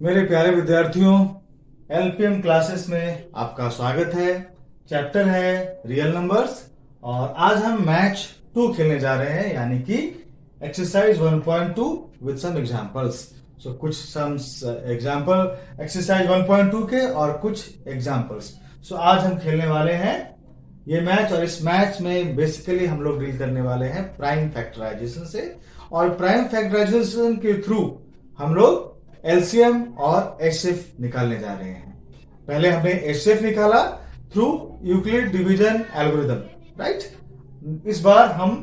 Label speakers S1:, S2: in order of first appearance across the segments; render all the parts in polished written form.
S1: मेरे प्यारे विद्यार्थियों, एलपीएम क्लासेस में आपका स्वागत है। चैप्टर है रियल नंबर्स और आज हम मैच 2 खेलने जा रहे हैं, यानी कि एक्सरसाइज 1.2 विद सम एग्जांपल्स। सो कुछ सम एग्जांपल एक्सरसाइज 1.2 के और कुछ एग्जांपल्स। सो आज हम खेलने वाले हैं ये मैच, और इस मैच में बेसिकली हम लोग डील करने वाले हैं प्राइम फैक्टराइजेशन से, और प्राइम फैक्टराइजेशन के थ्रू हम लोग एलसीएम और एचसीएफ निकालने जा रहे हैं। पहले हमने एचसीएफ निकाला through Euclid division algorithm, right. इस बार हम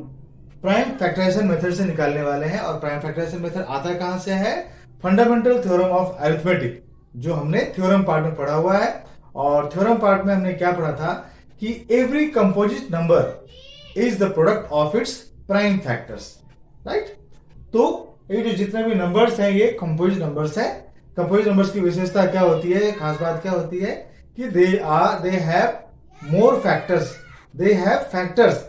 S1: प्राइम फैक्टराइजेशन मेथड से निकालने वाले हैं, और प्राइम फैक्टराइजेशन मेथड आता कहां से है? फंडामेंटल थ्योरम ऑफ अरिथमेटिक, जो हमने थ्योरम पार्ट में पढ़ा हुआ है। और थ्योरम पार्ट में हमने क्या पढ़ा था कि every composite number is the product of its prime factors, right. तो ये जो जितने भी नंबर्स हैं ये कंपोजिट नंबर्स हैं। कंपोजिट नंबर्स की विशेषता क्या होती है, खास बात क्या होती है कि they have more factors, they have factors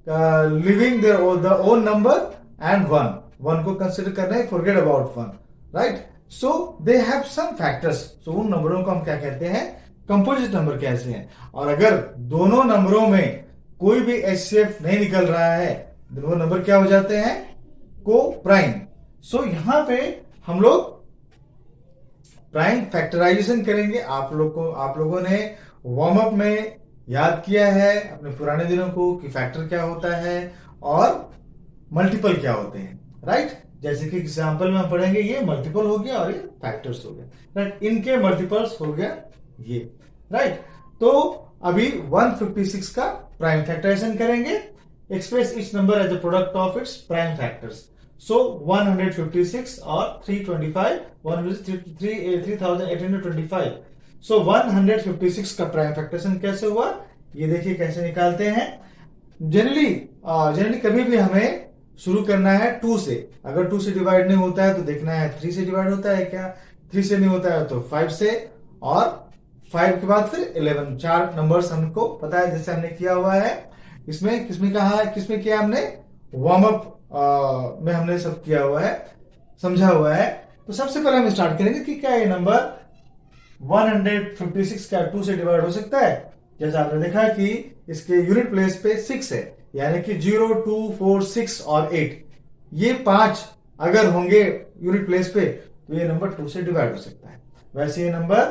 S1: living their own number and one को कंसिडर करना है, forget about one, right. So they have some factors. सो उन नंबरों को हम क्या कहते हैं? कंपोजिट नंबर कहते हैं। और अगर दोनों नंबरों में कोई भी एचसीएफ नहीं निकल रहा है, वो नंबर क्या हो जाते हैं? को प्राइम। सो यहां पे हम लोग प्राइम फैक्टराइजेशन करेंगे। आप लोगों ने वार्म अप में याद किया है अपने पुराने दिनों को कि फैक्टर क्या होता है और मल्टीपल क्या होते हैं, राइट। जैसे कि एग्जांपल में हम पढ़ेंगे, ये मल्टीपल हो गया और ये फैक्टर्स हो गया, राइट। इनके मल्टीपल्स हो गया ये, राइट। तो अभी 156 का प्राइम फैक्टराइजेशन करेंगे। Express each number as a product of its prime factors. So 156 और 325, 3825। So 156 का प्राइम फैक्टराइजेशन कैसे हुआ, ये देखिए कैसे निकालते हैं। जनरली कभी भी हमें शुरू करना है 2 से। अगर 2 से डिवाइड नहीं होता है तो देखना है 3 से डिवाइड होता है क्या। 3 से नहीं होता है तो 5 से, और 5 के बाद फिर 11। 4 नंबर्स हमको पता है, जैसे हमने किया हुआ है। इसमें किसमें किया हमने? वार्म अप में हमने सब किया हुआ है, समझा हुआ है। तो सबसे पहले हम स्टार्ट करेंगे कि क्या ये नंबर 156 क्या 2 से डिवाइड हो सकता है। जैसा आपने देखा कि इसके यूनिट प्लेस पे 6 है, यानी कि 0, 2, 4, 6 और 8, ये 5 अगर होंगे यूनिट प्लेस पे तो ये नंबर 2 से डिवाइड हो सकता है। वैसे ये नंबर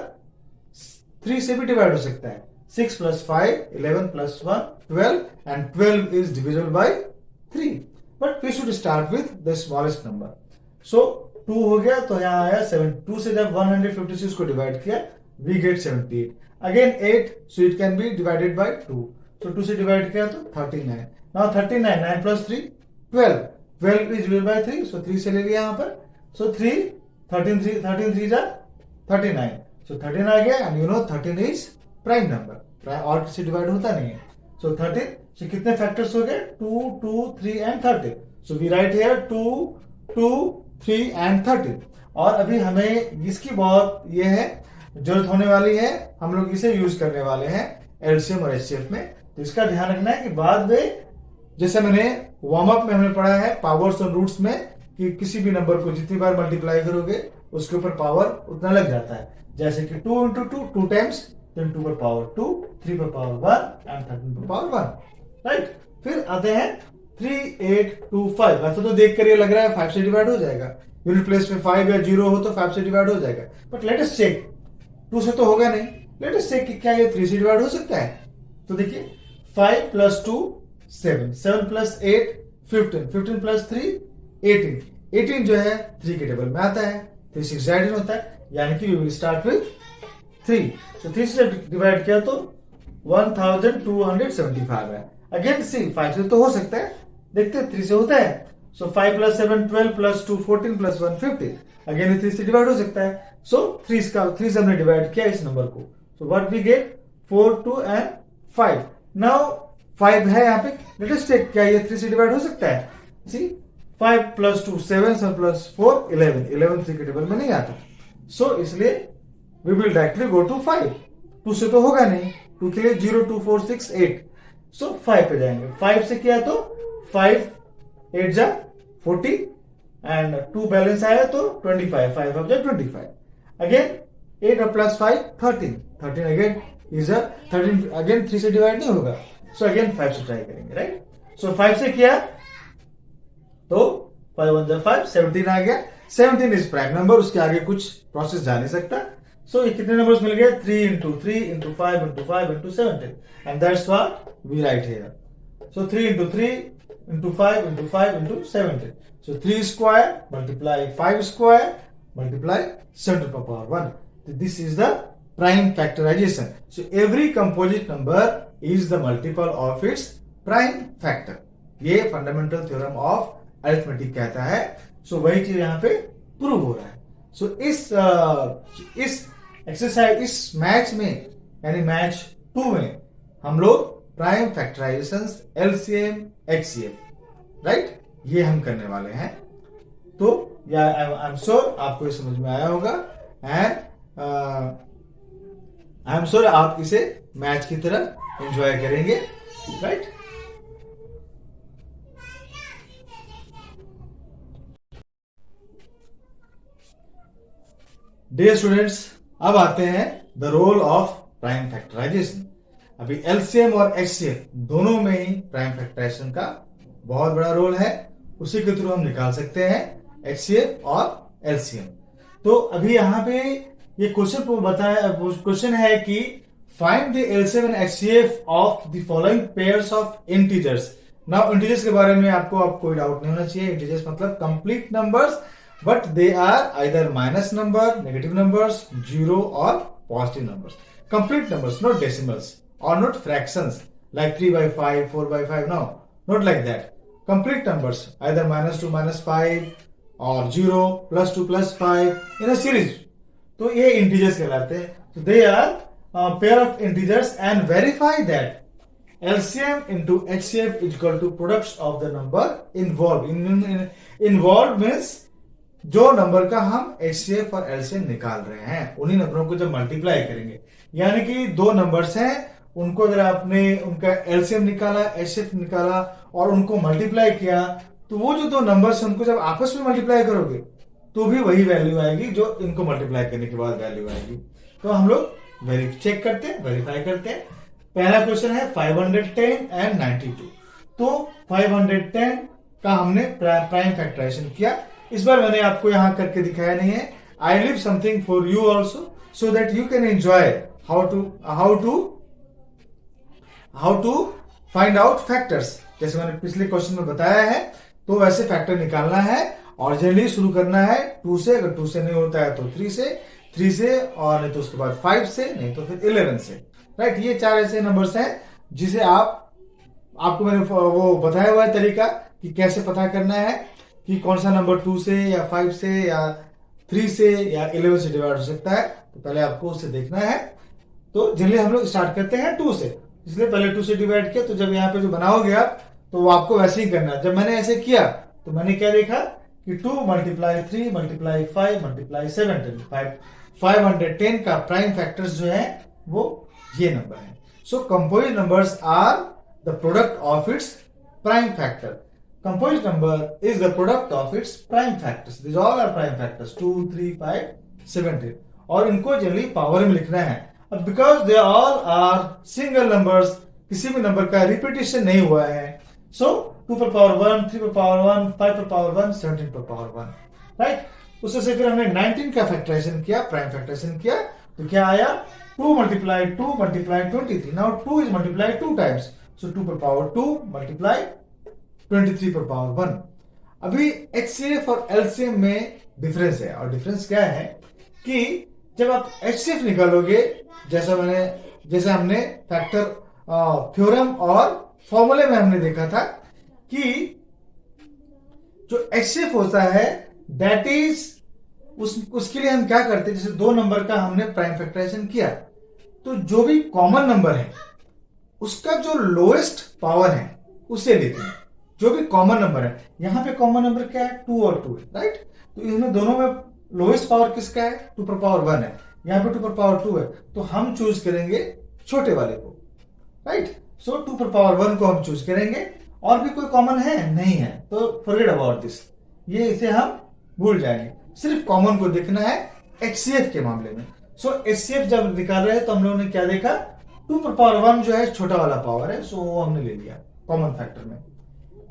S1: 3 से भी डिवाइड हो सकता है। 6 + 5 11 + 1 12, and 12 is divisible by 3। But we should start with the smallest number. So 2 हो गया तो यहां आया 7। 2 से जब 156 को डिवाइड किया we get 78। Again 8, so it can be divided by 2। So 2 से डिवाइड किया तो 39। Now 39, 9 + 3 12, 12 is divided by 3, so 3 से ले लिया यहां पर। सो 3 13 3 जा 39। सो 13 आ गया, and you know 13 is prime number, और किसी डिवाइड होता नहीं है। सो 13 से कितने फैक्टर्स हो गए? 2, 2, 3 and 13। So we write here 2, 2, 3 and 13। और अभी हमें इसकी बहुत ये है जरूरत होने वाली है, हम लोग इसे यूज करने वाले हैं एलसीएम और एचसीएफ में। तो इसका ध्यान रखना है कि बाद में, जैसे मैंने वार्म अप में हमने पढ़ा है पावर्स और रूट्स में, कि किसी भी नंबर को जितनी बार मल्टीप्लाई करोगे उसके ऊपर पावर उतना लग जाता है। जैसे कि 2 × 2 2 टाइम्स, then 2 पर पावर 2, 3 पर पावर 1 एंड 13 पर पावर 1, राइट। फिर आते हैं 3, 8, 2, 5। वैसे तो देख कर ये लग रहा है 5 से डिवाइड हो जाएगा। यूनिट प्लेस में 5 या 0 हो तो 5 से डिवाइड हो जाएगा। बट लेट अस चेक, 2 से तो होगा नहीं। लेट अस चेक कि क्या ये 3 से डिवाइड हो सकता है। तो देखिए 5 + 2 7, 7 + 8 15, 15 + 3 18। 18 जो है 3 के टेबल में आता है, 3 6 18 होता है, यानी कि वी विल स्टार्ट विथ 3। तो 3 से डिवाइड किया तो 1275 है। अगेन सी 5 से तो हो सकता है, देखते हैं 3 से होता है। सो 5 + 7 12 + 2 14 + 1 15। अगेन ये 3 से डिवाइड हो सकता है। सो 3 से हमने डिवाइड किया इस नंबर को। So what we get 4, 2 and 5। Now 5 है यहाँ पे। लेट अस चेक क्या ये 3 से डिवाइड हो सकता है। सी 5 + 2 7, 7 + 4 11, 11 3 के टेबल में नहीं आता। सो इसलिए we will directly go to 5। 2 से तो होगा नहीं, 2 के लिए 0, 2, 4, 6 8। सो 5 पे जाएंगे। 5 से किया तो 5 8 जा 40, एंड 2 बैलेंस आया तो 25, 5 ऑफ जा 25। अगेन 8 और प्लस 5 13, 13 अगेन इज 13 अगेन 3 से डिवाइड नहीं होगा, सो अगेन 5 से ट्राई करेंगे, राइट। सो 5 से किया तो 5 1 जा 5, 17 आ गया। 17 इज प्राइम नंबर, उसके आगे कुछ प्रोसेस जा नहीं सकता। सो ये कितने नंबर्स मिल गए? 3 into 3 into 5 into 5 into 17, and that's what we write here. So 3 into 3 into 5 into 5 into 17, so 3 square multiply 5 square multiply 7 to the power 1. This is the prime factorization. So every composite number is the multiple of its prime factor. ये fundamental theorem of arithmetic कहता है। सो वही चीज यहाँ पे prove हो रहा है। सो इस एक्सरसाइज, इस मैच में यानी मैच 2 में हम लोग prime factorization, LCM, HCF, right, ये हम करने वाले हैं। तो आई एम श्योर आपको ये समझ में आया होगा, एंड आई एम श्योर आप इसे मैच की तरह एंजॉय करेंगे, राइट। डियर स्टूडेंट्स, अब आते हैं the role of prime factorization. अभी एलसीएम और एचसीएफ दोनों में ही प्राइम फैक्टराइजेशन का बहुत बड़ा रोल है, उसी के थ्रू हम निकाल सकते हैं एचसीएफ और एलसीएम। तो अभी यहाँ पे ये क्वेश्चन है कि find the LCM and HCF of the following pairs of integers. Now integers के बारे में आपको कोई डाउट नहीं होना चाहिए। इंटीजर्स मतलब complete numbers, but they are either minus number, negative numbers, zero और positive numbers. Complete numbers, not decimals और not fractions like 3/5, 4/5, no, not like that. Complete numbers, either -2, -5 और 0, +2, +5 in a series. तो ये integers कहलाते हैं। तो they are pair of integers and verify that LCM into HCF is equal to products of the number involved. Involved means जो number का हम HCF और LCM निकाल रहे हैं, उन्हीं नंबरों को जब मल्टीप्लाई करेंगे, यानी कि दो नंबर्स हैं, उनको अगर आपने उनका LCM निकाला, HCF निकाला और उनको मल्टीप्लाई किया, तो वो जो दो नंबर्स हैं उनको जब आपस में मल्टीप्लाई करोगे तो भी वही वैल्यू आएगी जो इनको मल्टीप्लाई करने के बाद वैल्यू आएगी। तो हम लोग चेक करते हैं, वेरीफाई करते हैं। पहला क्वेश्चन है 510 एंड 92। तो 510 का हमने प्राइम फैक्टराइजेशन किया। इस बार मैंने आपको यहां करके दिखाया नहीं है। I leave something for you also so that you can enjoy how to find out factors. जैसे मैंने पिछले क्वेश्चन में बताया है, तो वैसे फैक्टर निकालना है और जनरली शुरू करना है 2 से। अगर 2 से नहीं होता है तो 3 से और नहीं तो उसके बाद 5 से, नहीं तो फिर 11 से, राइट। ये चार ऐसे नंबर्स हैं जिसे आपको मैंने वो बताया हुआ है तरीका कि कैसे पता करना है कि कौन सा नंबर 2 से या 5 से या 3 से या 11 से डिवाइड हो सकता है। तो पहले आपको उससे देखना है। तो जनरली हम लोग स्टार्ट करते हैं 2 से, इसलिए पहले 2 से डिवाइड किया। तो जब यहाँ पे जो बनाओगे आप, तो वो आपको वैसे ही करना है। जब मैंने ऐसे किया तो मैंने क्या देखा कि 2 × 3 × 5 × 7 510 का प्राइम फैक्टर्स जो है वो ये नंबर है। So composite numbers are the product of its prime factor. Composite number is the product of its prime factors. This all are prime factors 2, 3, 5, 17। और इनको जनरली पावर में लिखना है। अब because they all are single numbers, किसी भी number का repetition नहीं हुआ है, सो 2 पर पावर 1, 3 पर पावर 1, 5 पर पावर 1, 17 पर पावर 1, राइट। उससे से फिर हमने 19 का फैक्टराइजेशन किया, प्राइम फैक्टराइजेशन किया, तो क्या आया 2 × 2 × 23। Now 2 is multiplied 2 times, so 2 पर पावर 2 multiply 23 पर पावर 1। अभी HCF और LCM में डिफरेंस है, और डिफरेंस क्या है कि जब आप HCF निकालोगे, जैसे हमने फैक्टर थ्योरम और फॉर्मूले में हमने देखा था कि जो HCF होता है दैट इज उसके लिए हम क्या करते हैं, जैसे दो नंबर का हमने प्राइम फैक्टराइजेशन किया, तो जो भी कॉमन नंबर है उसका जो लोएस्ट पावर है उसे लेते हैं। जो भी कॉमन नंबर है, यहां पे कॉमन नंबर क्या है 2 और 2 है, राइट। तो इनमें दोनों में लोएस्ट पावर किसका है 2 पर पावर 1 है, यहां पे 2 पर पावर 2 है, तो हम चूज करेंगे छोटे वाले को, राइट। सो 2 पर पावर 1 को हम चूज करेंगे। और भी कोई कॉमन है नहीं है तो फॉरगेट अबाउट दिस, ये इसे हम भूल जाएंगे। सिर्फ कॉमन को देखना है HCF के मामले में। सो HCF जब निकाल रहे हैं तो हम लोगों ने क्या देखा, 2 पर पावर 1 जो है छोटा वाला पावर है, सो वो हमने ले लिया कॉमन फैक्टर में।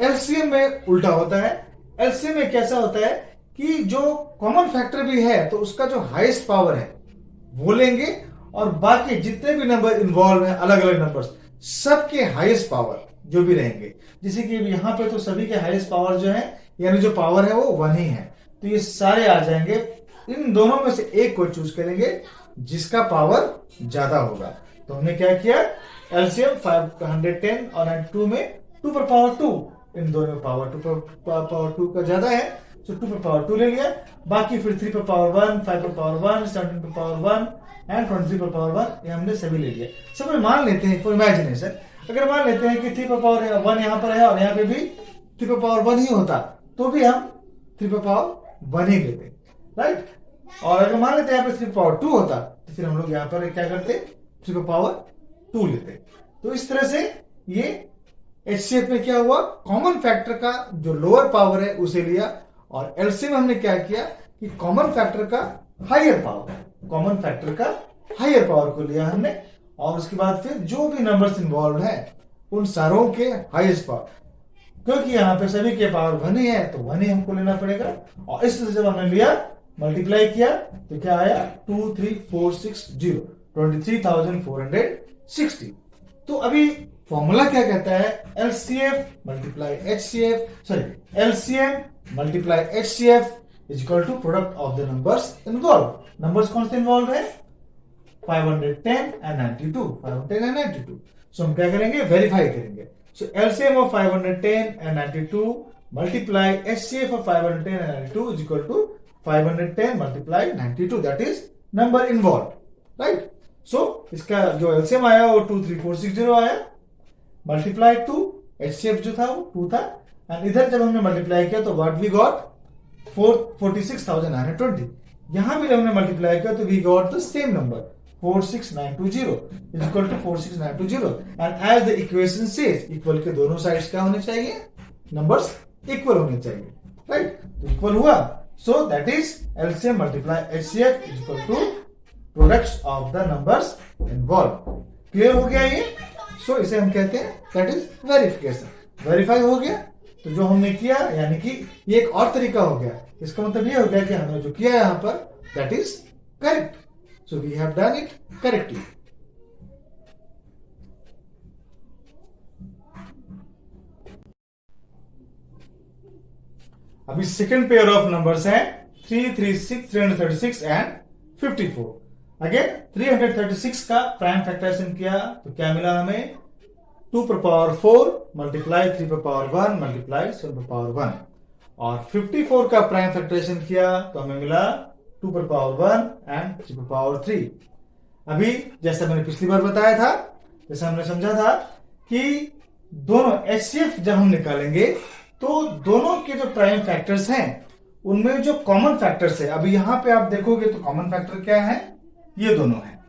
S1: LCM में उल्टा होता है। LCM में कैसा होता है कि जो कॉमन फैक्टर भी है तो उसका जो हाईएस्ट पावर है वो लेंगे, और बाकी जितने भी नंबर इन्वॉल्व हैं, अलग अलग नंबर्स, सबके हाईएस्ट पावर जो भी रहेंगे, जैसे कि यहाँ पे तो सभी के हाईएस्ट पावर जो है, यानी जो पावर है वो 1 ही है, तो ये सारे आ जाएंगे। इन दोनों में से एक को चूज करेंगे जिसका पावर ज्यादा होगा। तो हमने क्या किया, एलसीएम 510 और 92 में 2 पर पावर 2, इन दोनों में पावर 2 पर पावर 2 का ज्यादा है, तो 2 पर पावर 2 ले लिया। बाकी फिर 3 पर पावर 1, 5 पर पावर 1, 17 पर पावर 1 एंड 23 पर पावर 1, ये हमने सभी ले लिया। सब में मान लेते हैं फॉर इमेजिनेशन, अगर मान लेते हैं कि 3 पर पावर 1 यहाँ पर है और यहाँ पे भी 3 पर पावर 1 ही होता, तो भी हम 3 पर पावर 1 ही लेते, राइट। और अगर मान लेते हैं यहाँ पे 3 पर पावर 2 होता, तो फिर हम लोग यहाँ पर क्या करते, 3 पर पावर 2 लेते। तो इस तरह से ये HCF में क्या हुआ, कॉमन फैक्टर का जो लोअर पावर है उसे लिया, और एलसीएम में हमने क्या किया कि कॉमन फैक्टर का हायर पावर, कॉमन फैक्टर का हायर पावर को लिया हमने, और उसके बाद फिर जो भी नंबर्स इन्वॉल्व है उन सारों के हाईएस्ट पावर, क्योंकि यहाँ पे सभी के पावर 1 ही है तो 1 ही हमको लेना पड़ेगा। और इस तरह से जब हमने लिया, मल्टीप्लाई किया तो क्या आया, 23460, 23,460। तो अभी फॉर्मूला क्या कहता है, LCF multiply HCF, sorry LCM multiply HCF is equal to product of the numbers involve. Numbers कौन से इन्वॉल्व है, 510 एंड 92, 510 एंड 92। सो हम क्या करेंगे, वेरीफाई करेंगे। So LCM of 510 and 92 multiply HCF of 510 and 92 is equal to 510 multiply 92, that is number involve, right. So इसका जो LCM आया वो 23460 आया, मल्टीप्लाई 2, HCF जो था वो 2 था, एंड इधर जब हमने मल्टीप्लाई किया तो व्हाट वी गॉट, 46,920। यहां भी जब हमने मल्टीप्लाई किया तो we got the same number 46920 is equal to 46920, and as the equation says, equal के दोनों साइड्स क्या होने चाहिए, नंबर्स इक्वल होने चाहिए, राइट। तो इक्वल हुआ, so that is LCM multiply HCF is equal to products of the numbers involve. Clear हो गया ये। सो इसे हम कहते हैं दैट इज वेरिफिकेशन। वेरीफाई हो गया, तो जो हमने किया यानी कि ये एक और तरीका हो गया, इसका मतलब ये हो गया कि हमने जो किया यहां पर that is correct, so we have done it correctly. अभी सेकेंड पेयर ऑफ नंबर्स हैं 336, 336 एंड 54। अगेन 336 का प्राइम फैक्टराइजेशन किया तो क्या मिला हमें, 2 पर पावर 4 मल्टीप्लाई 3 पर पावर 1 मल्टीप्लाई 7 पर पावर 1, और 54 का प्राइम फैक्टराइजेशन किया तो हमें मिला 2 पर पावर 1 एंड 3 पर पावर 3। अभी जैसा मैंने पिछली बार बताया था, जैसा हमने समझा था कि दोनों HCF जब हम निकालेंगे तो दोनों के जो प्राइम फैक्टर्स हैं उनमें जो कॉमन फैक्टर्स है, अभी यहां पे आप देखोगे तो कॉमन फैक्टर क्या है, ये दोनों है।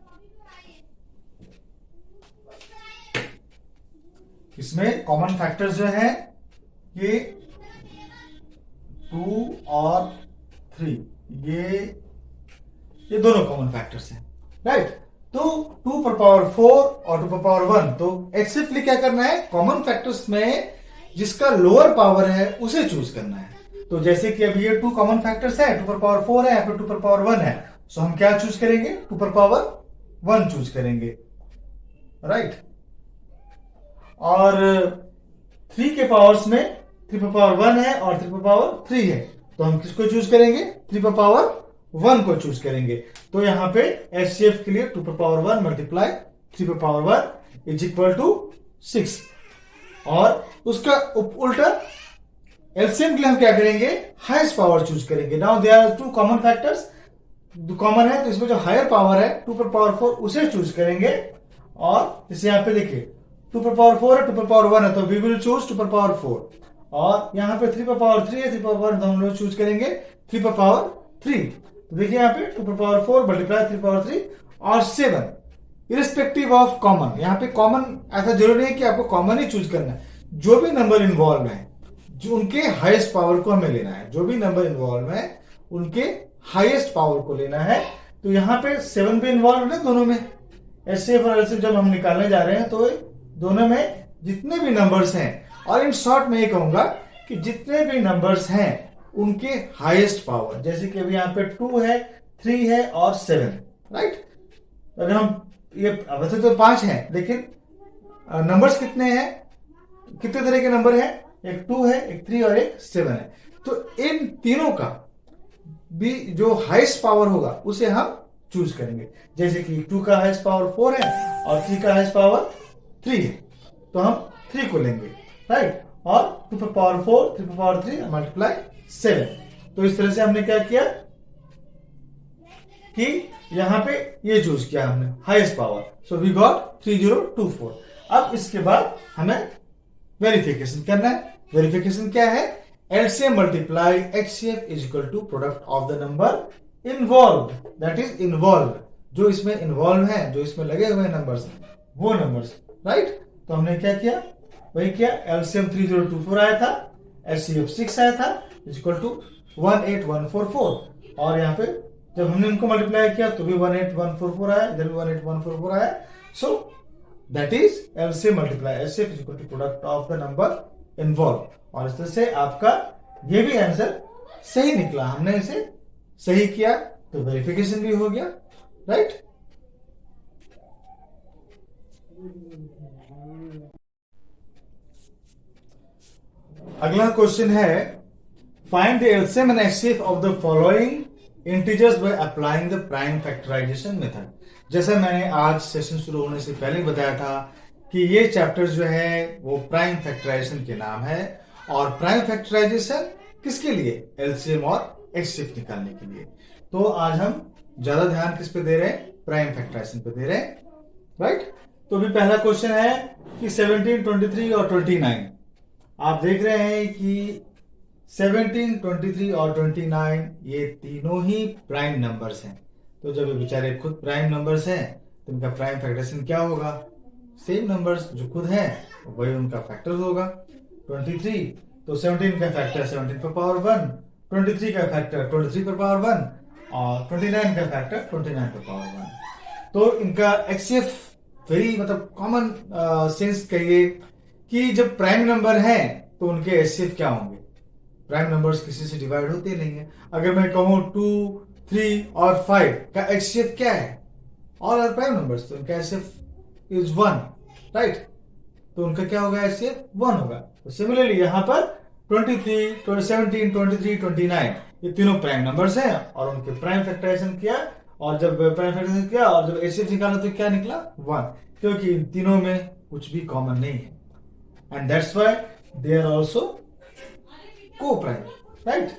S1: इसमें कॉमन फैक्टर्स जो है ये 2 और 3, ये दोनों कॉमन फैक्टर्स हैं, राइट। तो 2 पर पावर 4 और 2 पर पावर 1, तो HCF लिए क्या करना है, कॉमन फैक्टर्स में जिसका लोअर पावर है उसे चूज करना है। तो जैसे कि अभी ये 2 कॉमन फैक्टर्स है, 2 पर पावर 4 है, फिर 2 पर पावर 1 है, सो हम क्या चूज करेंगे, 2 पर पावर 1 चूज करेंगे, राइट। और 3 के पावर्स में 3 पर पावर 1 है और 3 पर पावर 3 है, तो हम किसको चूज करेंगे, 3 पर पावर 1 को चूज करेंगे। तो यहां पे HCF के लिए 2 पर पावर 1 मल्टीप्लाई 3 पर पावर 1 इज इक्वल टू 6, और उसका उल्टा LCM के लिए हम क्या करेंगे, हाईएस्ट पावर चूज करेंगे। Now there are 2 common factors, common है तो इसमें जो हायर पावर है 2 पर पावर 4 उसे चूज करेंगे, और जैसे यहाँ पे देखिए 2 पर पावर 4 है, 2 पर पावर 1 है, तो वी विल चूज 2 पर पावर 4, और यहाँ पे 3 पर पावर 3 है, 3 पर पावर 1, तो हम लोग चूज करेंगे 3 पर पावर 3। तो देखिए यहाँ पे 2 पर पावर 4 मल्टीप्लाई 3 पावर 3 और 7, इरिस्पेक्टिव ऑफ कॉमन। यहाँ पे कॉमन ऐसा जरूरी है कि आपको कॉमन ही चूज करना है, जो भी नंबर इन्वॉल्व है जो उनके हाईएस्ट पावर को हमें लेना है, जो भी नंबर इन्वॉल्व है उनके हाईएस्ट पावर को लेना है। तो यहाँ पे 7 भी इन्वॉल्व है दोनों में। एचसीएफ और एलसीएम जब हम निकालने जा रहे हैं तो दोनों में जितने भी नंबर्स हैं, और इन शॉर्ट में ये कहूंगा कि जितने भी नंबर्स हैं उनके हाईएस्ट पावर, जैसे कि अभी यहाँ पे 2 है, 3 है और 7, राइट। अगर हम ये वैसे तो 5 हैं, लेकिन नंबर्स कितने हैं, कितने तरह के नंबर हैं, एक 2 है, एक 3 और एक 7 है। तो इन तीनों का भी जो हाईएस्ट पावर होगा उसे हम चूज करेंगे। जैसे कि 2 का हाईएस्ट पावर 4 है और 3 का हाईएस्ट पावर 3 है, तो हम 3 को लेंगे, राइट। और 2 पर पावर 4, 3 पर पावर 3 मल्टीप्लाई 7। तो इस तरह से हमने क्या किया कि यहां पे ये चूज किया हमने highest power. So we got 3024। अब इसके बाद हमें वेरिफिकेशन करना है। वेरिफिकेशन क्या है? LCM multiply HCF is equal to product of the number involve, that is involve, जो इसमें इन्वॉल्व है, जो इसमें लगे हुए नंबर्स, वो नंबर्स, राइट। तो हमने क्या किया, वही किया। एलसीएम 3024 आया था, एचसीएफ 6 आया था, इज इक्वल टू 18144। और यहाँ पे जब हमने इनको मल्टीप्लाई किया तो भी 18144 आया, इधर भी 18144 आया। So that is LCM multiply HCF is equal to product of the number involve. और इस तरह से आपका ये भी आंसर सही निकला, हमने इसे सही किया तो वेरिफिकेशन भी हो गया, राइट। अगला क्वेश्चन है, find the LCM and HCF of the following integers by applying the prime factorisation method. जैसा मैंने आज सेशन शुरू होने से पहले बताया था कि ये चैप्टर जो है वो प्राइम फैक्टराइजेशन के नाम है। और प्राइम फैक्टराइजेशन किसके लिए? एलसीएम और एचसीएफ निकालने के लिए। तो आज हम ज्यादा ध्यान किस पे दे रहे हैं? प्राइम फैक्टराइजेशन पे दे रहे हैं, राइट। तो अभी पहला क्वेश्चन है कि 17, 23 और 29। आप देख रहे हैं कि 17, 23 और 29 ये तीनों ही प्राइम नंबर्स हैं। तो जब ये बेचारे खुद प्राइम नंबर्स हैं तो इनका प्राइम फैक्टराइजेशन क्या होगा? सेम नंबर्स जो खुद है वही उनका फैक्टर होगा। 23 तो 17 का फैक्टर 17 पर पावर 1, 23 का फैक्टर 23 पर पावर 1 और 29 का फैक्टर 29 पर पावर 1। तो इनका एचसीएफ वेरी मतलब कॉमन सेंस कहिए कि जब प्राइम नंबर है तो उनके एचसीएफ क्या होंगे? प्राइम नंबर्स किसी से डिवाइड होते नहीं है। अगर मैं कहूं 2, 3 और 5 का एचसीएफ क्या है? ऑल आर प्राइम नंबर्स, तो उनका एचसीएफ इज 1, राइट। तो उनका क्या होगा? एचसीएफ 1 होगा। तो सिमिलरली यहाँ पर 23, 17, 23, 29 ये तीनों प्राइम नंबर्स हैं और उनके प्राइम फैक्टराइजेशन किया। और जब प्राइम फैक्टराइजेशन किया और जब एचसीएफ निकाला तो क्या निकला? 1, क्योंकि इन तीनों में कुछ भी कॉमन नहीं है। And that's why they are also coprime, right.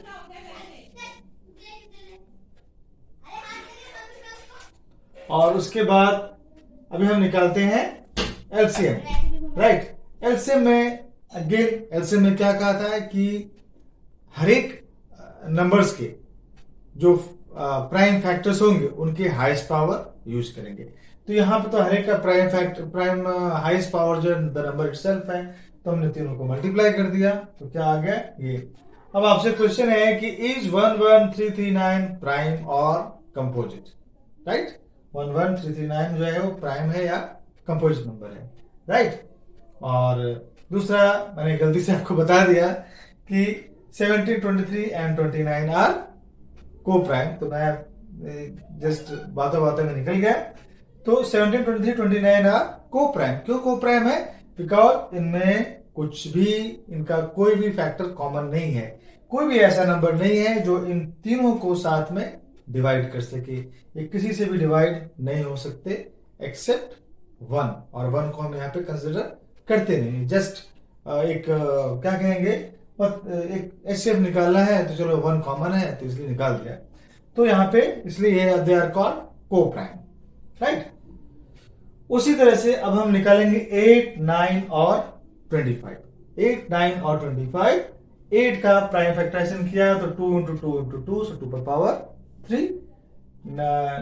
S1: और उसके बाद अभी हम निकालते हैं एलसीएम, राइट। एलसीएम में अगेन एलसीएम में क्या कहा था कि हर एक नंबर्स के जो प्राइम फैक्टर्स होंगे उनके हाईएस्ट पावर यूज करेंगे। तो यहाँ पे तो हर एक का प्राइम हाईएस्ट पावर जो द नंबर इटसेल्फ है, तो हमने तीनों को मल्टीप्लाई कर दिया तो क्या आ गया ये। अब आपसे क्वेश्चन है कि इज 11339 प्राइम और कंपोजिट, राइट। 11339 जो है वो प्राइम है या कंपोजिट नंबर है, राइट। और दूसरा मैंने गलती से आपको बता दिया कि 17, 23 एंड 29 आर को प्राइम, तो मैं जस्ट बातों बातों में निकल गया। तो 17, 23, 29 आर को प्राइम। क्यों को प्राइम है? बिकॉज इनमें कुछ भी, इनका कोई भी फैक्टर कॉमन नहीं है। कोई भी ऐसा नंबर नहीं है जो इन तीनों को साथ में डिवाइड कर सके। ये किसी से भी डिवाइड नहीं हो सकते एक्सेप्ट 1, और 1 को हम यहाँ पे कंसिडर करते नहीं। जस्ट एक क्या कहेंगे, एक एचसीएफ निकालना है तो चलो 1 कॉमन है तो इसलिए निकाल दिया। तो यहाँ पे इसलिए दे आर कॉल्ड को प्राइम, राइट। उसी तरह से अब हम निकालेंगे 8, 9 और 25। 8, 9 और 25। 8 का प्राइम फैक्टराइजेशन किया तो 2 इंटू 2 इंटू 2, सो 2 पर पावर 3।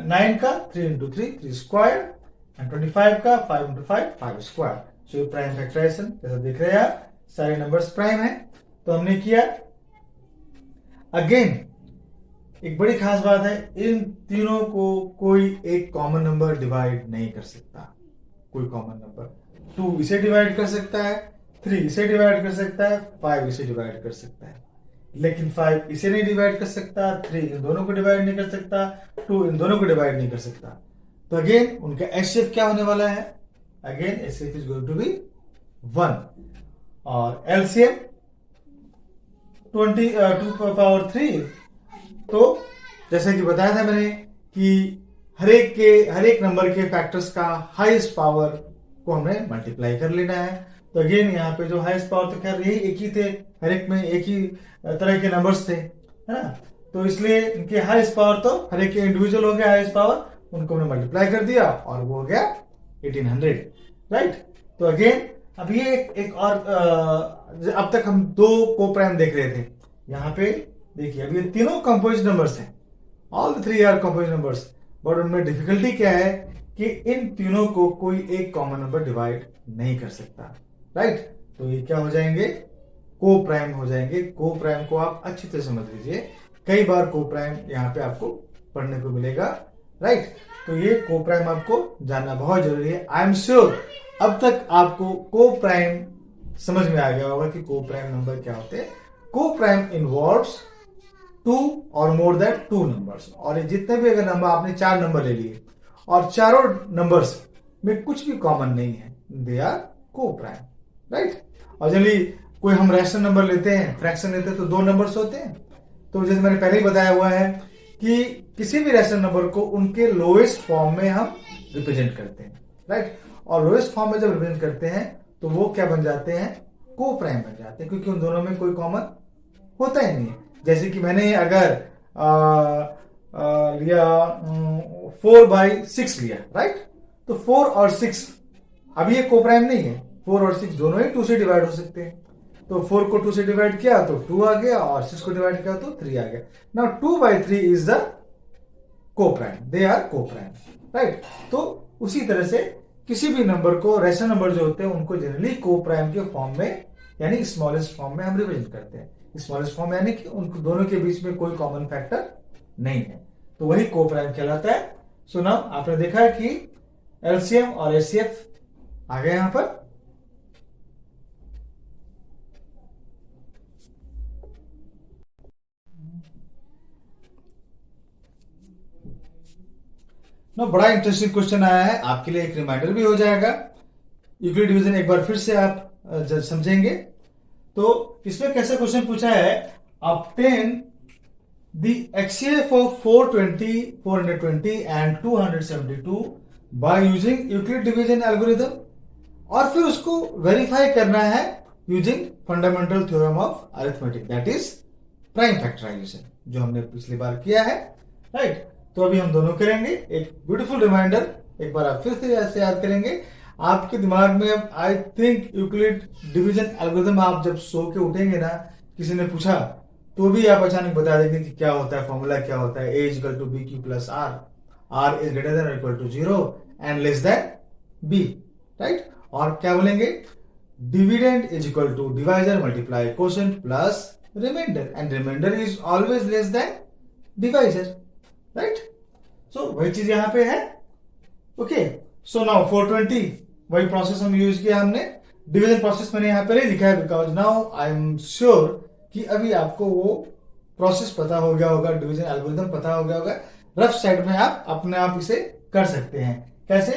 S1: 9 का 3 इंटू 3, 3 स्क्वायर। एंड 25 का 5 इंटू 5, 5 स्क्वायर। सो ये प्राइम फैक्टराइजेशन जैसा देख रहे हैं आप, सारे नंबर्स प्राइम है। तो हमने किया अगेन एक बड़ी खास बात है, इन तीनों को कोई एक कॉमन नंबर डिवाइड नहीं कर सकता। कोई कॉमन नंबर 2 इसे डिवाइड कर सकता है, 3 इसे डिवाइड कर सकता है, 5 इसे डिवाइड कर सकता है, लेकिन 5 इसे नहीं डिवाइड कर सकता, 3 इन दोनों को डिवाइड नहीं कर सकता, 2 इन दोनों को डिवाइड नहीं कर सकता। तो अगेन उनका एचसीएफ क्या होने वाला है? Again HCF is going to be 1 और एलसीएम 2 तो जैसे कि बताया था मैंने कि हर एक नंबर के फैक्टर्स का हाईएस्ट पावर को हमें मल्टीप्लाई कर लेना है। तो अगेन यहाँ पे जो हाईएस्ट पावर तो खैर यही एक ही थे, हर एक में एक ही तरह के नंबर्स थे, है ना। तो इसलिए इनके हाईएस्ट पावर तो हर एक के इंडिविजुअल हो गया हाईएस्ट पावर, उनको हमने मल्टीप्लाई कर दिया और वो हो गया 1800, राइट। तो अगेन अब ये एक और अब तक हम 2 को प्राइम देख रहे थे। यहाँ पे देखिए अब ये तीनों कंपोजिट नंबर्स हैं, all the 3 are composite numbers, but उनमें डिफिकल्टी क्या है कि इन तीनों को कोई एक कॉमन नंबर डिवाइड नहीं कर सकता, राइट। तो ये क्या हो जाएंगे? को प्राइम हो जाएंगे। को प्राइम को आप अच्छी तरह समझ लीजिए, कई बार को प्राइम यहाँ पे आपको पढ़ने को मिलेगा, राइट। तो ये को प्राइम आपको जानना बहुत जरूरी है। आई एम श्योर अब तक आपको को प्राइम समझ में आ गया होगा कि को प्राइम नंबर क्या होते हैं। को प्राइम इन्वॉल्व्स 2 और मोर देन 2 नंबर्स, और जितने भी अगर नंबर आपने 4 नंबर ले लिए और चारों नंबर्स में कुछ भी कॉमन नहीं है, दे आर को प्राइम, राइट। और जनरली कोई हम रैशनल नंबर लेते हैं, फ्रैक्शन लेते हैं, तो 2 नंबर्स होते हैं। तो जैसे मैंने पहले ही बताया हुआ है कि किसी भी रैशनल नंबर को उनके लोएस्ट फॉर्म में हम रिप्रेजेंट करते हैं, राइट। और लोएस्ट फॉर्म में जब रिप्रेजेंट करते हैं तो वो क्या बन जाते हैं? को प्राइम बन जाते हैं, क्योंकि उन दोनों में कोई कॉमन होता ही नहीं है। जैसे कि मैंने अगर लिया 4/6 लिया, राइट। तो 4 और 6 अब ये को प्राइम नहीं है, 4 और 6 दोनों ही 2 से डिवाइड हो सकते हैं। तो 4 को 2 से डिवाइड किया तो 2 आ गया, और 6 को डिवाइड किया तो 3 आ गया। नाउ 2/3 इज द को प्राइम, दे आर को प्राइम, राइट। तो उसी तरह से किसी भी नंबर को, रैशनल नंबर जो होते हैं उनको जनरली को प्राइम के फॉर्म में यानी स्मॉलेस्ट फॉर्म में हम रिप्रेजेंट करते हैं। स्मॉलेस्ट फॉर्म यानी कि उन दोनों के बीच में कोई कॉमन फैक्टर नहीं है, तो वही को प्राइम कहलाता है। सो नाउ आपने देखा है कि एलसीएम और एचसीएफ आ गए यहां पर। ना बड़ा इंटरेस्टिंग क्वेश्चन आया है आपके लिए, एक रिमाइंडर भी हो जाएगा। यूक्लिड डिवीजन एक बार फिर से आप समझेंगे। तो इसमें कैसे क्वेश्चन पूछा है, obtain the HCF of 420, 420 and 272 by using Euclid division algorithm, और फिर उसको वेरीफाई करना है using fundamental theorem of arithmetic, that is prime factorisation, जो हमने पिछली बार किया है, राइट। तो अभी हम दोनों करेंगे। एक ब्यूटीफुल रिमाइंडर एक बार आप फिर से ऐसे याद करेंगे आपके दिमाग में। अब I think Euclid division algorithm आप जब सो के उठेंगे ना, किसी ने पूछा तो भी आप अचानक बता देंगे कि क्या होता है, फॉर्मूला क्या होता है। A equal to B Q plus R, R is greater than equal to 0 and less than B, right. और क्या बोलेंगे, dividend is equal to divisor multiply quotient plus remainder, and remainder is always less than divisor, right. So वही चीज यहां पे है, okay. So now 420 वही process हम यूज किया हमने। डिवीजन प्रोसेस मैंने यहां पर ही लिखा है because now I am sure कि अभी आपको वो प्रोसेस पता हो गया होगा, डिवीजन एल्गोरिथम पता हो गया होगा। रफ साइड में आप अपने आप इसे कर सकते हैं। कैसे?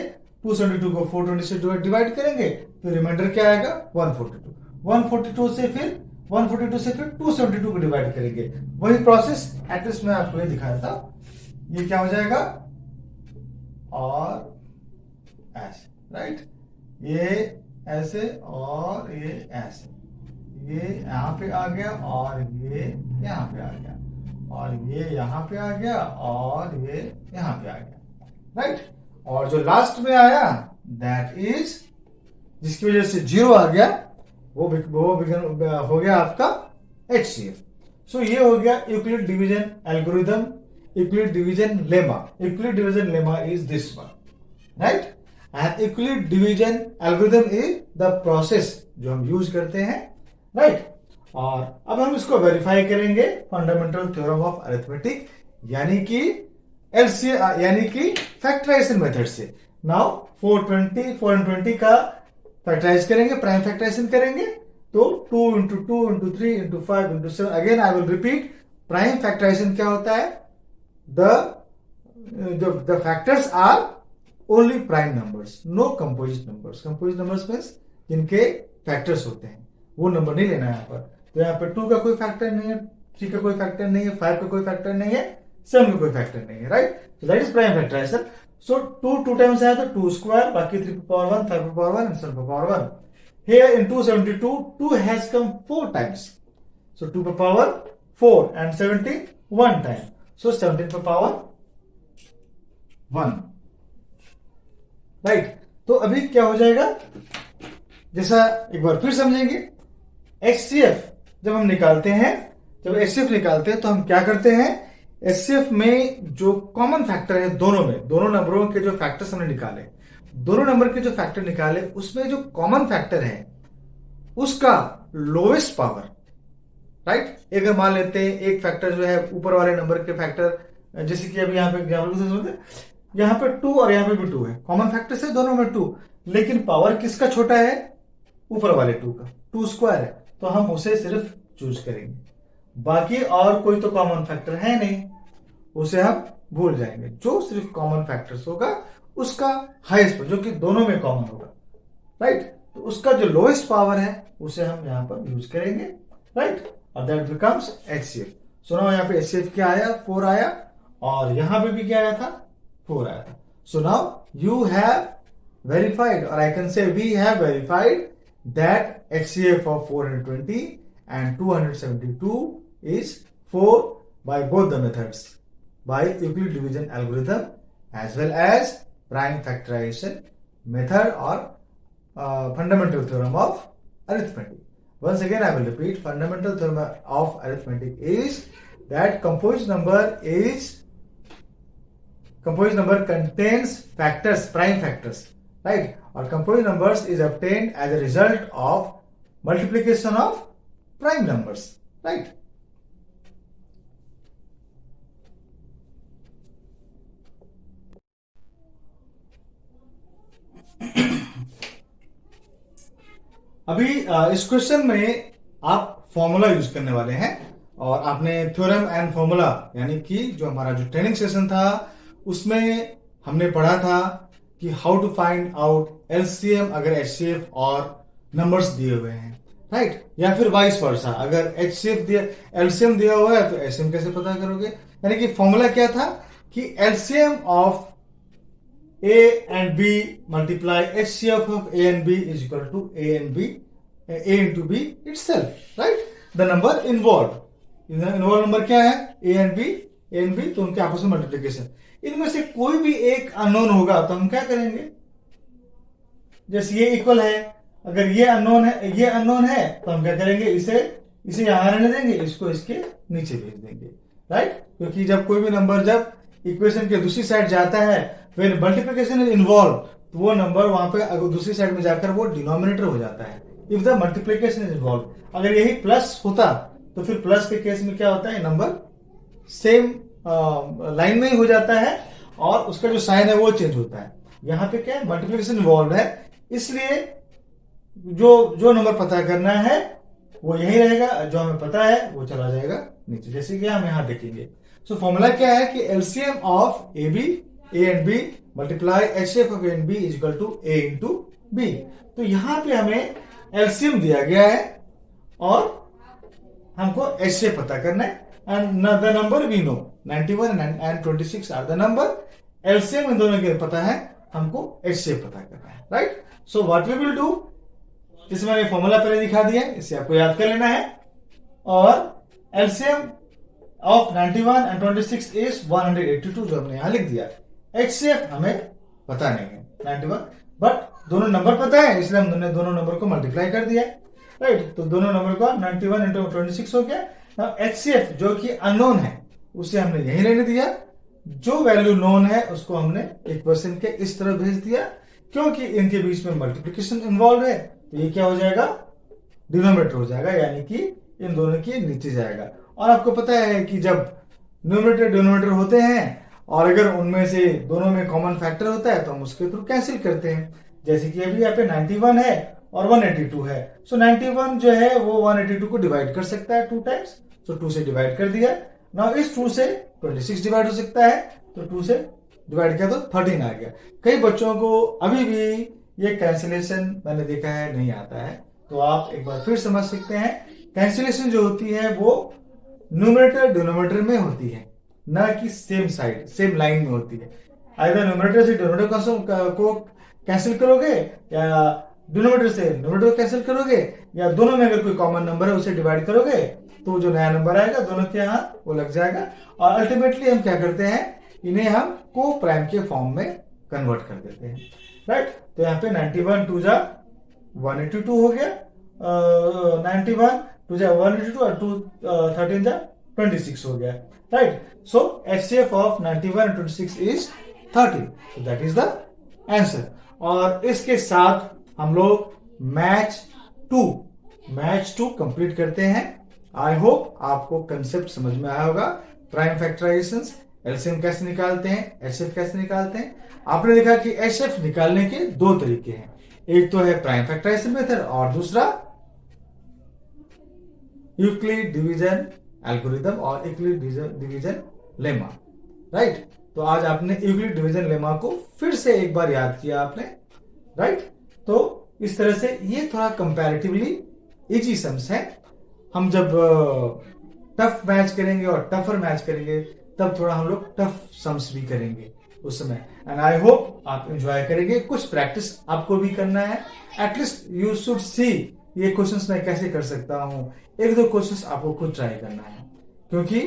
S1: 272 को 420 से डिवाइड करेंगे तो रिमाइंडर क्या आएगा, 142। 142 से फिर 272 को डिवाइड करेंगे। वही प्रोसेस एटलीस्ट मैं आपको ये दिखाया था। ये क्या हो जाएगा, और ऐसे, राइट। ये ऐसे और ये ऐसे, ये यहां पे आ गया और ये यहां पे आ गया, और ये यहां पे आ गया और ये यहां पे आ गया, राइट। और जो लास्ट में आया दैट इज, जिसकी वजह से 0 आ गया, वो हो गया आपका एचसीएफ। सो ये हो गया Euclid division algorithm, Euclid division lemma. Euclid division lemma is this one, right. And Euclid division algorithm is the process जो हम यूज करते हैं, राइट। और अब हम इसको वेरीफाई करेंगे फंडामेंटल थ्योरम ऑफ अरिथमेटिक यानी कि एलसीएम यानी कि फैक्टराइजेशन मेथड से। नाउ 420 का फैक्टराइज करेंगे, प्राइम फैक्टराइजेशन करेंगे, तो 2 into 2 into 3 into 5 into 7। Again I will repeat, prime factorisation क्या होता है? The factors are only prime numbers, no composite numbers. Composite numbers means जिनके फैक्टर्स होते हैं, वो नंबर नहीं लेना है यहाँ पर। तो यहाँ पर 2 का कोई फैक्टर नहीं है, 3 का कोई फैक्टर नहीं है, 5 का कोई फैक्टर नहीं है, 7 का कोई फैक्टर नहीं है, right? So that is prime factorisation. So 2 times आया तो 2 स्क्वायर, बाकी 3 power 1, 5 power 1 and 7 power 1। Here in 272, 2 has come 4 times. So 2 power 4 and 71 times. So 17 power 1, right? तो अभी क्या हो जाएगा, जैसा एक बार फिर समझेंगे। HCF जब हम निकालते हैं, जब HCF निकालते हैं तो हम क्या करते हैं? HCF में जो कॉमन फैक्टर है दोनों में, दोनों नंबरों के जो फैक्टर्स हमने निकाले, दोनों नंबर के जो फैक्टर निकाले, उसमें जो कॉमन फैक्टर है उसका लोएस्ट पावर, राइट? अगर मान लेते हैं एक फैक्टर जो है ऊपर वाले नंबर के फैक्टर, जैसे कि अभी यहाँ पे एग्जाम्पल, यहाँ पे 2 और यहाँ पे भी 2 है, कॉमन फैक्टर से दोनों में 2, लेकिन पावर किसका छोटा है? ऊपर वाले 2 का, 2 स्क्वायर है, तो हम उसे सिर्फ चूज करेंगे। बाकी और कोई तो कॉमन फैक्टर है नहीं, उसे हम भूल जाएंगे। जो सिर्फ कॉमन फैक्टर्स होगा उसका हाईएस्ट, जो कि दोनों में कॉमन होगा, राइट? तो उसका जो लोएस्ट पावर है उसे हम यहां पर यूज करेंगे, राइट? और दैट बिकम्स HCF। सुनो यहाँ पे HCF क्या आया? 4 आया, और यहां पे भी क्या आया था? 4 आया था। So now you have verified, or I can say we have verified that HCF of 420 and 272 is 4 by both the methods, by Euclid division algorithm as well as prime factorization method or fundamental theorem of arithmetic. Once again I will repeat, fundamental theorem of arithmetic is that composite number contains factors, prime factors, right? Or composite numbers is obtained as a result of multiplication of prime numbers, right? अभी इस question में आप formula use करने वाले हैं, और आपने theorem and formula, यानी कि जो हमारा जो ट्रेनिंग सेशन था उसमें हमने पढ़ा था कि how to find out LCM अगर HCF और नंबर्स दिए हुए हैं, राइट? या फिर वाइस वर्सा, अगर HCF दिया, एलसीएम दिया हुआ है तो एलसीएम कैसे पता करोगे? यानी कि फॉर्मूला क्या था कि LCM of A and B multiply HCF of A and B is equal to A into B itself, right? The number involved number क्या है? A and B, तो उनके आपस में मल्टीप्लिकेशन। इनमें से कोई भी एक अननोन होगा तो हम क्या करेंगे? जैसे ये इक्वल है, अगर ये अननोन है तो हम क्या करेंगे? इसे यहां रहने देंगे, इसको इसके नीचे भेज देंगे, राइट? क्योंकि जब कोई भी नंबर जब इक्वेशन के दूसरी साइड जाता है, व्हेन मल्टीप्लिकेशन इज इन्वॉल्व, तो वो नंबर वहां पे अगर दूसरी साइड में जाकर वो डिनोमिनेटर हो जाता है, if the multiplication is involve. अगर यही प्लस होता तो फिर प्लस के केस में क्या होता है? नंबर सेम लाइन में ही हो जाता है और उसका जो साइन है वो चेंज होता है। यहाँ पे क्या है? मल्टीप्लिकेशन इन्वॉल्व है, इसलिए जो नंबर पता करना है वो यही रहेगा, जो हमें पता है वो चला जाएगा नीचे, जैसे कि हम यहाँ देखेंगे। सो फॉर्मूला क्या है कि LCM of A and B multiply HCF ऑफ A and B is equal to A into B। तो यहां पे हमें एलसीएम दिया गया है और हमको HCF पता करना है, and the number we know 91 and 26 are the number. LCM इन दोनों के पता है, हमको HCF पता करना है, right? So what we will do, जिसमें मैंने फॉर्मूला पहले दिखा दिया है, इसे आपको याद कर लेना है। और एलसीएम ऑफ 91 एंड 26 इज 182, जो हमने यहां लिख दिया। HCF हमें पता नहीं है 91, बट दोनों नंबर पता है, इसलिए हमने दोनों नंबर को मल्टीप्लाई कर दिया, राइट? तो दोनों नंबर को 91 इंटू 26 हो गया। HCF जो कि अननोन है उसे हमने यही रहने दिया, जो वैल्यू नोन है उसको हमने इक्वेशन के इस तरह भेज दिया, क्योंकि इनके बीच में मल्टीप्लिकेशन इन्वॉल्व है, तो ये क्या हो जाएगा? डिनोमिनेटर हो जाएगा, यानी कि इन दोनों के नीचे जाएगा। और आपको पता है कि जब न्यूमरेटर डिनोमिनेटर होते हैं, और अगर उनमें से दोनों में कॉमन फैक्टर होता है तो हम उसके थ्रू कैंसिल करते हैं। जैसे कि अभी यहाँ पे 91 है और 182 है, सो 91 जो है वो 182 को डिवाइड कर सकता है 2 टाइम्स, सो 2 से डिवाइड कर दिया। नाउ इस 2 से 26 डिवाइड हो सकता है, तो 2 से डिवाइड किया तो 13 आ गया। कई बच्चों को अभी भी ये कैंसिलेशन मैंने देखा है नहीं आता है, तो आप एक बार फिर समझ सकते हैं कैंसिलेशन जो होती है वो न्यूमरेटर डिनोमिनेटर में होती है, ना कि सेम साइड सेम लाइन में होती है। आइदर न्यूमरेटर से डिनोमिनेटर को कैंसिल करोगे, या डिनोमिनेटर से न्यूमरेटर को कैंसिल करोगे, या दोनों में अगर कोई कॉमन नंबर है उसे डिवाइड करोगे, तो जो नया नंबर आएगा दोनों के यहाँ वो लग जाएगा। और अल्टीमेटली हम क्या करते हैं, इन्हें हम को प्राइम के फॉर्म में कन्वर्ट कर देते हैं, राइट। तो यहाँ पे 91 2 जा 182 हो गया, 91 2 जा 182 और 2 13 जा 26 हो गया, right. So HCF of 91 and 26 is 30, so that is the answer। और इसके साथ हम लोग मैच टू कंप्लीट करते हैं। आई होप आपको कंसेप्ट समझ में आया होगा। प्राइम फैक्टराइजेशंस, एलसीएम कैसे निकालते हैं, एचसीएफ कैसे निकालते हैं। आपने देखा कि एचसीएफ निकालने के 2 तरीके हैं, एक तो है प्राइम फैक्टराइजेशन मेथड और दूसरा यूक्लिड डिवीजन एल्गोरिथम और यूक्लिड डिवीजन लेमा, राइट। तो आज आपने यूक्लिड डिवीजन लेमा को फिर से एक बार याद किया आपने, राइट। तो इस तरह से ये थोड़ा कंपैरेटिवली इजी सम्स है। हम जब टफ मैच करेंगे और टफर मैच करेंगे तब थोड़ा हम लोग टफ सम्स भी करेंगे उस समय। एंड आई होप आप एंजॉय करेंगे। कुछ प्रैक्टिस आपको भी करना है, एटलीस्ट यू शुड सी ये क्वेश्चंस मैं कैसे कर सकता हूं। 1-2 क्वेश्चंस आपको खुद ट्राई करना है, क्योंकि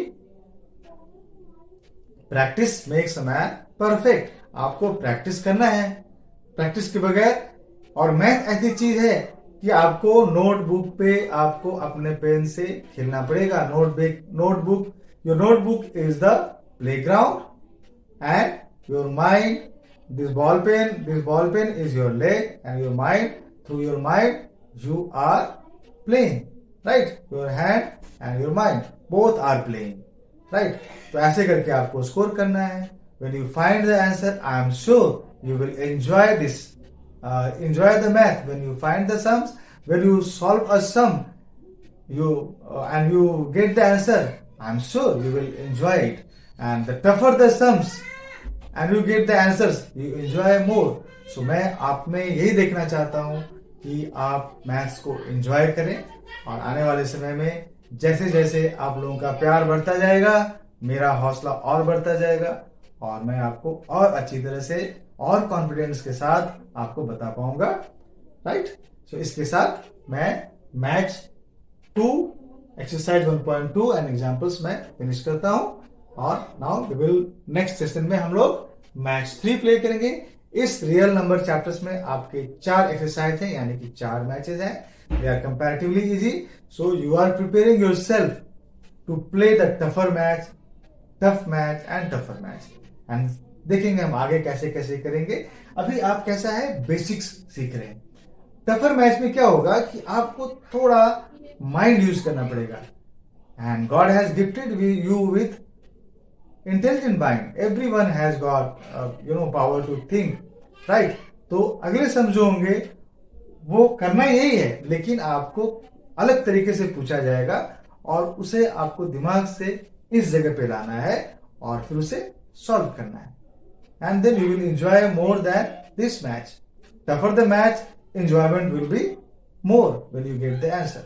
S1: practice makes a man perfect. आपको प्रैक्टिस करना है, प्रैक्टिस के बगैर। और मैथ ऐसी चीज है कि आपको नोटबुक पे आपको अपने पेन से खेलना पड़ेगा। Notebook your notebook is the playground and your mind, this ball pen is your leg and your mind, through your mind you are playing, right? Your hand and your mind both are playing, right? तो ऐसे करके आपको score करना है। When you find the answer, I am sure you will enjoy this, enjoy the math. When you find the sums, when you solve a sum, and you get the answer, I am sure you will enjoy it. And the tougher the sums, and you get the answers, you enjoy more. So मैं आप में यही देखना चाहता हूँ कि आप maths को एंजॉय करें, और आने वाले समय में जैसे जैसे आप लोगों का प्यार बढ़ता जाएगा, मेरा हौसला और बढ़ता जाएगा, और मैं आपको और अच्छी तरह से और कॉन्फिडेंस के साथ आपको बता पाऊंगा, राइट। सो इसके साथ मैं मैच 2 एक्सरसाइज 1.2 एंड एग्जांपल्स में फिनिश करता हूं। और now we will next session में हम लोग मैच 3 प्ले करेंगे। इस रियल नंबर चैप्टर्स में आपके 4 एक्सरसाइज हैं, यानी कि 4 मैचेस हैं। They are comparatively easy, so you are preparing yourself to play the tough match and tougher match. And देखेंगे हम आगे कैसे कैसे करेंगे। अभी आप कैसा है बेसिक्स सीख रहे हैं। टफर मैच में क्या होगा कि आपको थोड़ा माइंड यूज करना पड़ेगा, and God has gifted you with intelligent mind. Everyone has got power to think, right. तो अगले सम जो होंगे वो करना यही है, लेकिन आपको अलग तरीके से पूछा जाएगा और उसे आपको दिमाग से इस जगह पे लाना है और फिर उसे सॉल्व करना है। And then you will enjoy more than this match. Tougher the match, enjoyment will be more when you get the answer.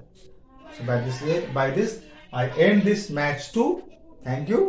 S1: So by this I end this match 2. Thank you.